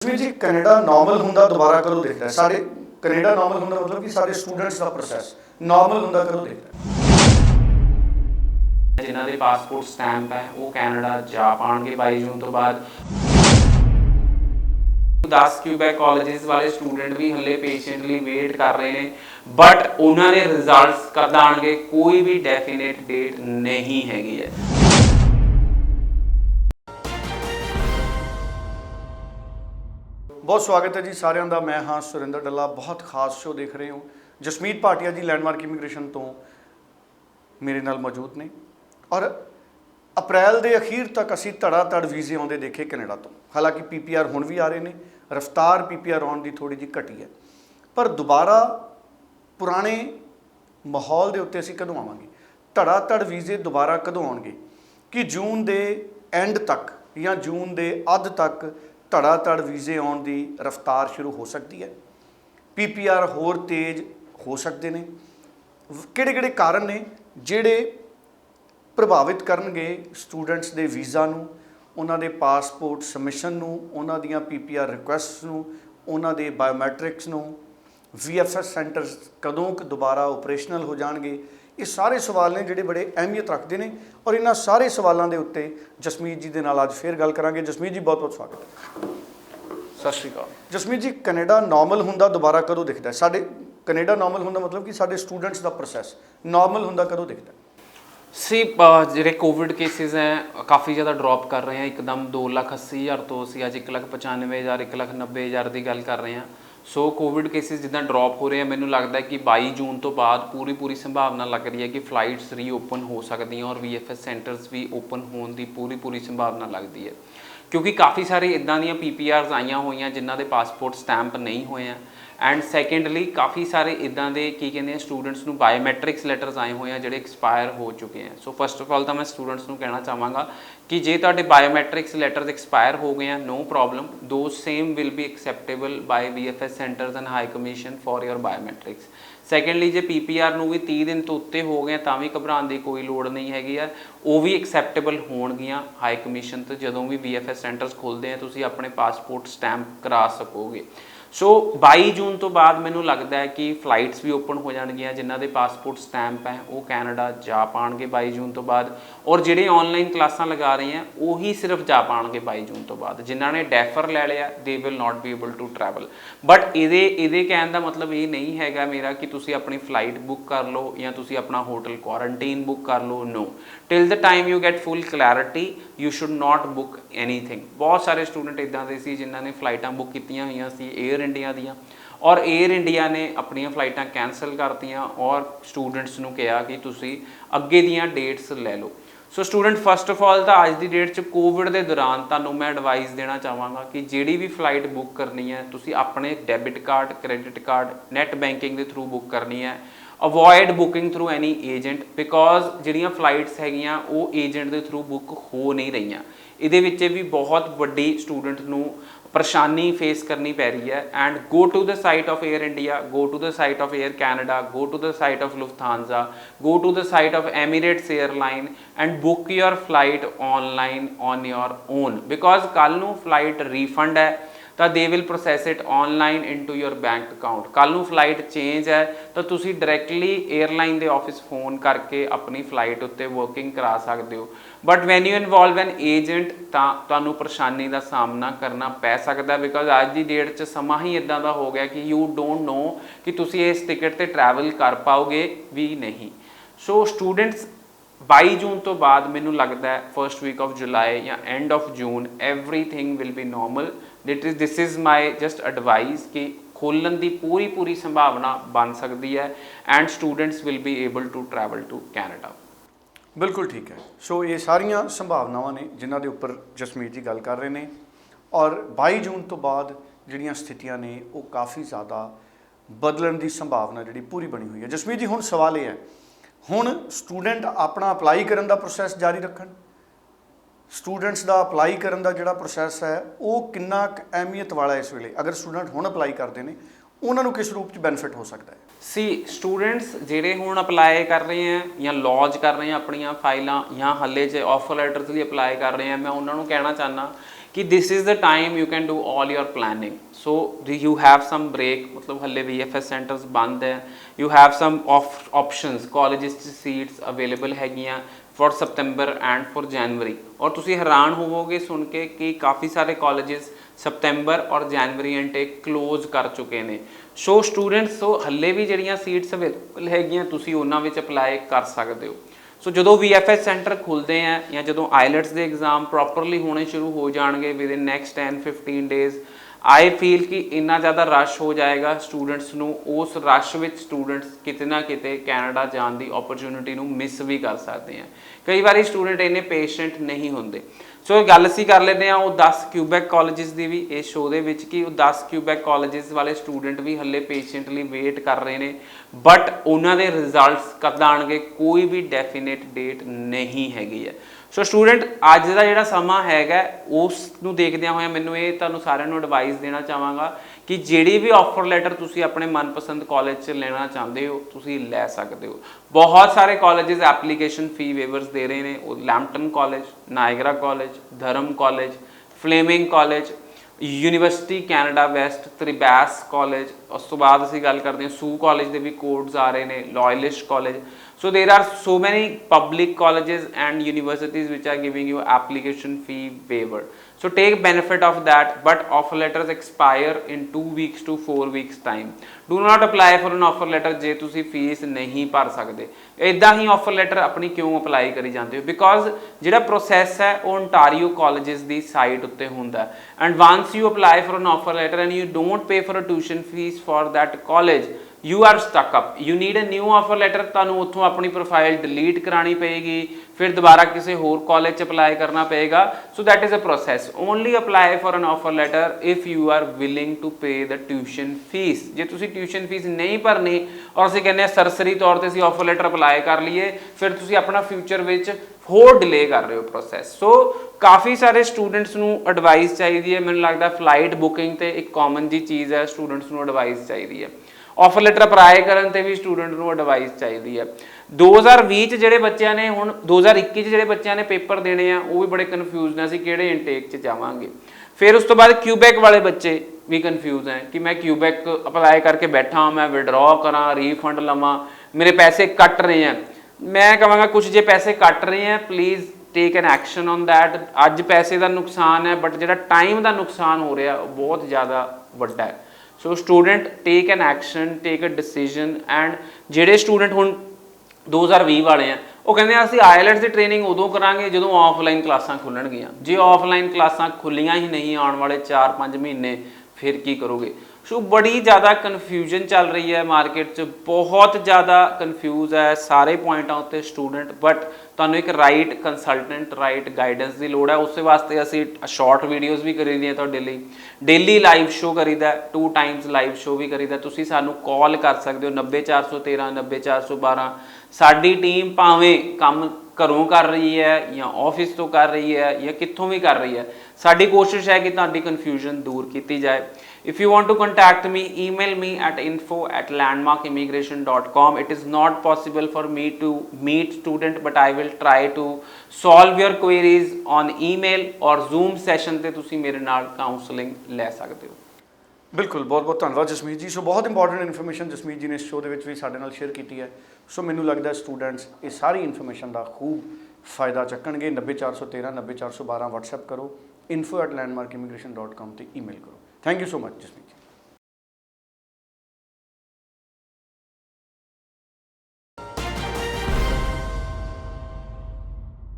जी Canada normal हुंदा दोबारा कदों दिखदा है साडे कनेडा नॉर्मल हुंदा मतलब कि साडे स्टूडेंट्स दा प्रोसैस नॉर्मल हुंदा कदों दिखदा है जिन्हां दे पासपोर्ट स्टैंप है वो कैनेडा जा पाणगे 22 जून तो बाद 10 क्यूबैक कॉलेजेस वाले स्टूडेंट भी हले पेशेंटली वेट कर रहे हैं बट उन्होंने रिजल्ट्स कद आएंगे कोई भी डेफिनेट डेट नहीं हैगी है। बहुत स्वागत है जी सारिਆਂ ਦਾ मैं हाँ सुरिंदर डल्ला बहुत खास शो देख रहे हो जसमीत भाटिया जी लैंडमार्क इमीग्रेशन तो मेरे नाल मौजूद ने और अप्रैल के अखीर तक असी धड़ाधड़ वीजे आते देखे कनेडा तो हालांकि PPR हुण भी आ रहे हैं रफ्तार PPR आने की थोड़ी जी घटी है पर दोबारा पुराने माहौल के उत्ते असी कदों आवांगे धड़ाधड़ वीजे दोबारा कदों आउणगे कि जून के एंड तक या जून के अध तक धड़ाधड़ वीजे आने की रफ्तार शुरू हो सकती है PPR होर तेज हो सकते हैं किहड़े-किहड़े कारण ने जिहड़े प्रभावित करनगे स्टूडेंट्स के वीज़ा नूं उन्हां दे पासपोर्ट सबमिशन नूं उन्हां दीयां PPR रिक्वेस्ट नूं उन्हां दे बायोमैट्रिक्स नूं VFS सेंटर्स कदों दोबारा ऑपरेशनल हो जाएंगे ये सारे सवाल ने जिहड़े बड़े अहमियत रखते हैं और इन्हां सारे सवालों के उत्ते जसमीत जी के नाल अज फिर गल करांगे। जसमीत जी बहुत बहुत स्वागत है। सत श्री अकाल। जसमीत जी कनेडा नॉर्मल हुंदा दोबारा कदों दिखदा है साडे कनेडा नॉर्मल हुंदा मतलब कि साडे स्टूडेंट्स का प्रोसैस नॉर्मल हुंदा कदों दिखदा है? सी ਜਿਹੜੇ कोविड केसिस हैं काफ़ी ज़्यादा ड्रॉप कर रहे हैं एकदम 2,80,000 तो ਅਸੀਂ ਅੱਜ 1,95,000 1,90,000 ਦੀ ਗੱਲ ਕਰ ਰਹੇ ਹਾਂ। ਸੋ ਕੋਵਿਡ ਕੇਸਿਸ ਜਿੱਦਾਂ ਡ੍ਰੌਪ ਹੋ ਰਹੇ ਆ ਮੈਨੂੰ ਲੱਗਦਾ ਕਿ 22 ਜੂਨ ਤੋਂ ਬਾਅਦ ਪੂਰੀ ਸੰਭਾਵਨਾ ਲੱਗ ਰਹੀ ਹੈ ਕਿ ਫਲਾਈਟਸ ਰੀਓਪਨ ਹੋ ਸਕਦੀਆਂ ਔਰ VFS ਸੈਂਟਰਸ ਵੀ ਓਪਨ ਹੋਣ ਦੀ ਪੂਰੀ ਸੰਭਾਵਨਾ ਲੱਗਦੀ ਹੈ ਕਿਉਂਕਿ ਕਾफ़ੀ ਸਾਰੇ ਇੱਦਾਂ ਦੀਆਂ PPRs ਆਈਆਂ ਹੋਈਆਂ ਜਿਨ੍ਹਾਂ ਦੇ ਪਾਸਪੋਰਟ ਸਟੈਂਪ ਨਹੀਂ ਹੋਏ ਆ ਐਂਡ ਸੈਕੰਡਲੀ ਕਾफ़ी ਸਾਰੇ ਇੱਦਾਂ ਦੇ ਕੀ ਕਹਿੰਦੇ ਆ ਸਟੂਡੈਂਟਸ ਨੂੰ ਬਾਇਓਮੈਟ੍ਰਿਕਸ ਲੈਟਰਸ ਆਏ ਹੋਏ ਆ ਜਿਹੜੇ ਐਕਸਪਾਇਰ ਹੋ ਚੁੱਕੇ ਆ। ਸੋ ਫਸਟ ਆਫ ਆਲ ਤਾਂ ਮੈਂ ਸਟੂਡੈਂਟਸ ਨੂੰ ਕਹਿਣਾ ਚਾਹਾਂਗਾ ਕਿ ਜੇ ਤੁਹਾਡੇ ਬਾਇਓਮੈਟ੍ਰਿਕਸ ਲੈਟਰਸ ਐਕਸਪਾਇਰ ਹੋ ਗਏ ਆ no problem those same will be acceptable by VFS centres and high commission for your biometrics. Secondly ਜੇ PPR ਨੂੰ ਵੀ 30 ਦਿਨ ਤੋਂ ਉੱਤੇ ਹੋ ਗਏ ਤਾਂ ਵੀ ਘਬਰਾਉਣ ਦੀ ਕੋਈ ਲੋੜ ਨਹੀਂ ਹੈਗੀ ਆ ਉਹ ਵੀ ਐਕਸੈਪਟੇਬਲ ਹੋਣਗੀਆਂ ਹਾਈ ਕਮਿਸ਼ਨ ਤੋਂ ਜਦੋਂ ਵੀ VFS ਸੈਂਟਰਸ ਖੁੱਲ੍ਹਦੇ ਆ ਤੁਸੀਂ ਆਪਣੇ ਪਾਸਪੋਰਟ ਸਟੈਂਪ ਕਰਾ ਸਕੋਗੇ। ਸੋ 22 ਜੂਨ ਤੋਂ ਬਾਅਦ ਮੈਨੂੰ ਲੱਗਦਾ ਹੈ ਕਿ ਫਲਾਈਟਸ ਵੀ ਓਪਨ ਹੋ ਜਾਣਗੀਆਂ ਜਿਨ੍ਹਾਂ ਦੇ ਪਾਸਪੋਰਟ ਸਟੈਂਪ ਹੈ ਉਹ ਕੈਨੇਡਾ ਜਾ ਪਾਣਗੇ 22 ਜੂਨ ਤੋਂ ਬਾਅਦ ਔਰ ਜਿਹੜੇ ਆਨਲਾਈਨ ਕਲਾਸਾਂ ਲਗਾ ਰਹੇ ਆ ਉਹੀ ਸਿਰਫ ਜਾ ਪਾਣਗੇ 22 ਜੂਨ ਤੋਂ ਬਾਅਦ ਜਿਨ੍ਹਾਂ ਨੇ ਡੈਫਰ ਲੈ ਲਿਆ they will not be able to travel. But ਇਹਦੇ ਕਹਿਣ ਦਾ ਮਤਲਬ ਇਹ ਨਹੀਂ ਹੈਗਾ ਮੇਰਾ ਕਿ ਤੁਸੀਂ ਆਪਣੀ ਫਲਾਈਟ ਬੁੱਕ ਕਰ ਲਓ ਜਾਂ ਤੁਸੀਂ ਆਪਣਾ ਹੋਟਲ ਕੁਆਰੰਟੀਨ ਬੁੱਕ ਕਰ ਲਓ। No till the time you get full clarity you should not book anything. ਬਹੁਤ ਸਾਰੇ ਸਟੂਡੈਂਟ ਇੱਦਾਂ ਦੇ ਸੀ ਜਿਨ੍ਹਾਂ ਨੇ ਫਲਾਈਟਾਂ ਬੁੱਕ ਕੀਤੀਆਂ ਹੋਈਆਂ ਸੀ ਏਅਰ ਇੰਡੀਆ ਦੀਆਂ और एयर इंडिया ने अपनी फ्लाइटां कैंसल करतियां और स्टूडेंट्स नूं कहा कि तुसी अगे दियां डेट्स ले लो। So student first of all तो अज की डेट च कोविड के दौरान तुहानूं मैं एडवाइस देना चाहांगा कि जिहड़ी भी फ्लाइट बुक करनी है तुसी अपने debit card credit card net banking के थ्रू बुक करनी है। Avoid booking through any agent because जिहड़ियां फ्लाइट्स हैगियां वो एजेंट के थ्रू बुक हो नहीं रही। इहदे विच भी बहुत वड्डी स्टूडेंट नूं परेशानी फेस करनी पै रही है and go to the site of Air India go to the site of Air Canada go to the site of Lufthansa go to the site of Emirates airline and book your flight online on your own because कल नूं flight refund है तो they will process it online into your bank account. कल नूं flight change है तो तुसी directly airline के ऑफिस फोन करके अपनी फ्लाइट उत्ते वर्किंग करा सकते हो। But when you involve an agent तो तुहानूं परेशानी का सामना करना पै सकता बिकॉज अज की डेट च समा ही इदां दा हो गया कि यू डोंट नो कि तुसी इस टिकट ते ट्रैवल कर पाओगे भी नहीं। सो स्टूडेंट्स 22 जून तो बाद मैनूं लगता है फर्स्ट वीक ऑफ जुलाई या end of June everything will be normal. This is my just advice कि खोलन की पूरी संभावना बन सकती है and students will be able to travel to Canada. बिल्कुल ठीक है। सो ये सारिया संभावनावां ने जिन्हां दे उपर जसमीत जी गल कर रहे हैं और 22 जून तो बाद जिहड़ियां स्थितियां ने वो काफ़ी ज़्यादा बदलण की संभावना जिहड़ी पूरी बनी हुई है। जसमीत जी हुण सवाल ये है हुण स्टूडेंट अपना अपलाई करन दा प्रोसैस जारी रखन स्टूडेंट्स का अपलाई करन दा जिहड़ा प्रोसैस है वो किन्ना अहमियत वाला है इस वेले अगर स्टूडेंट हुण अपलाई करते हैं उन्होंने किस रूप च बेनिफिट हो सकता है? सी स्टूडेंट्स जिहड़े हुण अपलाई कर रहे हैं या लॉन्च कर रहे हैं अपनियां फाइलां या हले च ऑफर लैटर्स लिए अपलाई कर रहे हैं मैं उन्होंने कहना चाहना कि this is the time you can do all your planning. So you have some break, मतलब हले VFS सेंटर्स बंद है, you have some options, colleges 'ਚ सीट्स अवेलेबल हैगियां for September and for January. और तुसी हैरान होवोगे सुन के कि काफ़ी सारे कॉलेजेस सितंबर और जनवरी इनटेक क्लोज कर चुके हैं। सो स्टूडेंट्स सो हले भी ਜਿਹੜੀਆਂ सीट्स अवेलेबल हैगियां तुसी ਉਹਨਾਂ ਵਿੱਚ अप्लाई कर सकते हो। सो जो VFS सेंटर खुलते हैं या जो IELTS के एग्जाम प्रॉपरली होने शुरू हो जाएंगे with in next 10-15 days, I feel कि इन्ना ज़्यादा रश हो जाएगा स्टूडेंट्स नू, उस रश में स्टूडेंट्स किते ना किते कैनेडा जाने की अपॉर्चुनिटी नू मिस भी कर सकते हैं। कई बार स्टूडेंट इन्ने पेशेंट नहीं होंगे। सो गल असीं कर लेते हैं वो 10 क्यूबैक कॉलेजेस की भी इस शो के विच कि 10 क्यूबैक कॉलेजेस वाले स्टूडेंट भी हले पेशेंटली वेट कर रहे हैं, बट उन्होंने रिजल्ट्स कद आएंगे कोई भी डेफिनेट डेट नहीं हैगी है। सो स्टूडेंट अज का जिहड़ा समा हैगा उस नूं देखदियां होइयां मैनूं ये तुहानूं सारिआं नूं एडवाइस देना चाहांगा कि जिहड़ी भी ऑफर लैटर तुसी अपने मनपसंद कॉलेज च लेना चाहते हो तुसी लै सकते हो। बहुत सारे कॉलेजेस एप्लीकेशन फी वेवर्स दे रहे हैं, Lambton college, Niagara college, Durham college, Fleming college, university Canada west, Trebas college, उस तो बाद असीं गल करते हैं सू कॉलेज के भी कोड्स आ रहे हैं, Loyalist College. So there are so many public colleges and universities which are giving you application fee waiver. So take benefit of that, but offer letters expire in 2 weeks to 4 weeks time. Do not apply for an offer letter जे तुसी fees नहीं भर सकते। इदा ही offer letter अपनी क्यों apply करी जाते हो? बिकॉज जिहड़ा प्रोसैस है वो ओंटारियो कॉलेजेस की साइट उत्ते हुंदा है and once you apply for an offer letter and you don't pay for a tuition fees for that college, you are stuck up, you need a new offer letter. तुहानूं उत्थों अपनी profile delete करानी Peggy, फिर दोबारा किसी होर college apply करना पेगा। So that is a process. Only apply for an offer letter if you are willing to pay the tuition fees. जे तुसी ट्यूशन फीस नहीं भरनी और असीं कहने सरसरी तौर पर असीं ऑफर लैटर अप्लाई कर लीए, फिर तुसी अपना फ्यूचर विच होर डिले कर रहे हो प्रोसैस। सो काफ़ी सारे स्टूडेंट्स नूं एडवाइस चाहिए है, मैनूं लगदा फ्लाइट बुकिंग ते एक कॉमन जी चीज़ है, स्टूडेंट्स नूं एडवाइस चाहिए है। ऑफर लैटर अप्लाई करन ते भी स्टूडेंट नूं एडवाइस चाहिए है। 2020 च जिहड़े बच्चों ने हुण 2021 च जिहड़े बच्चों ने पेपर देने आ वो भी बड़े कन्फ्यूज ने, असीं किहड़े इनटेक च जावांगे। फिर उस तो बाद क्यूबैक वाले बच्चे भी कन्फ्यूज हैं कि मैं क्यूबैक अप्लाई करके बैठा हाँ, मैं विड्रॉ करा, रीफंड लवां, मेरे पैसे कट रहे हैं। मैं कहांगा कुछ जे पैसे कट रहे हैं please take an action on that. अज पैसे का नुकसान है बट जिहड़ा टाइम का नुकसान हो रहा बहुत ज़्यादा वड्डा है। So student take an action, take a decision. And जिहड़े स्टूडेंट हुण 2020 वाले हैं वो कहते हैं असीं IELTS की ट्रेनिंग उदों करांगे जो ऑफलाइन क्लासां खुलणगियां। जे ऑफलाइन क्लासां खुलियां ही नहीं आने वाले 4-5 महीने फिर की करोगे? सो बड़ी ज़्यादा कन्फ्यूजन चल रही है मार्केट च, बहुत ज़्यादा कन्फ्यूज है सारे पॉइंटां उत्ते स्टूडेंट। बट तुहानूं एक राइट कंसलटेंट, राइट गाइडेंस की लोड़ है। उस वास्ते असीं शॉर्ट वीडियोज़ भी करी दी तुहाडे लई, डेली लाइव शो करीदा, 2 टाइम्स लाइव शो भी करीदा। तुसीं सानूं कॉल कर सकते हो 90-413 90-412। साडी टीम भावें काम घरों कर रही है या ऑफिस तो कर रही है या कित्थों भी कर रही है, साडी कोशिश है कि तुहाडी कन्फ्यूजन दूर की जाए। If you want to contact me, email me at info@landmarkimmigration.com. It is not possible for me to meet student, but I will try to solve your queries on email और Zoom session ਤੇ ਤੁਸੀਂ ਮੇਰੇ ਨਾਲ counselling ਲੈ ਸਕਦੇ ਹੋ। ਬਿਲਕੁਲ, ਬਹੁਤ ਬਹੁਤ ਧੰਨਵਾਦ ਜਸਮੀਤ ਜੀ। ਸੋ ਬਹੁਤ ਇੰਪੋਰਟੈਂਟ ਇਨਫੋਰਮੇਸ਼ਨ ਜਸਮੀਤ ਜੀ ਨੇ ਇਸ ਸ਼ੋਅ ਦੇ ਵਿੱਚ ਵੀ ਸਾਡੇ ਨਾਲ ਸ਼ੇਅਰ ਕੀਤੀ ਹੈ। ਸੋ ਮੈਨੂੰ ਲੱਗਦਾ ਸਟੂਡੈਂਟਸ ਇਹ ਸਾਰੀ ਇਨਫੋਰਮੇਸ਼ਨ ਦਾ ਖੂਬ ਫਾਇਦਾ ਚੱਕਣਗੇ। 90-413 90-412 WhatsApp ਕਰੋ, info@landmarkimmigration.com ਤੇ ਈਮੇਲ ਕਰੋ। Thank you so much Jasmeet ji.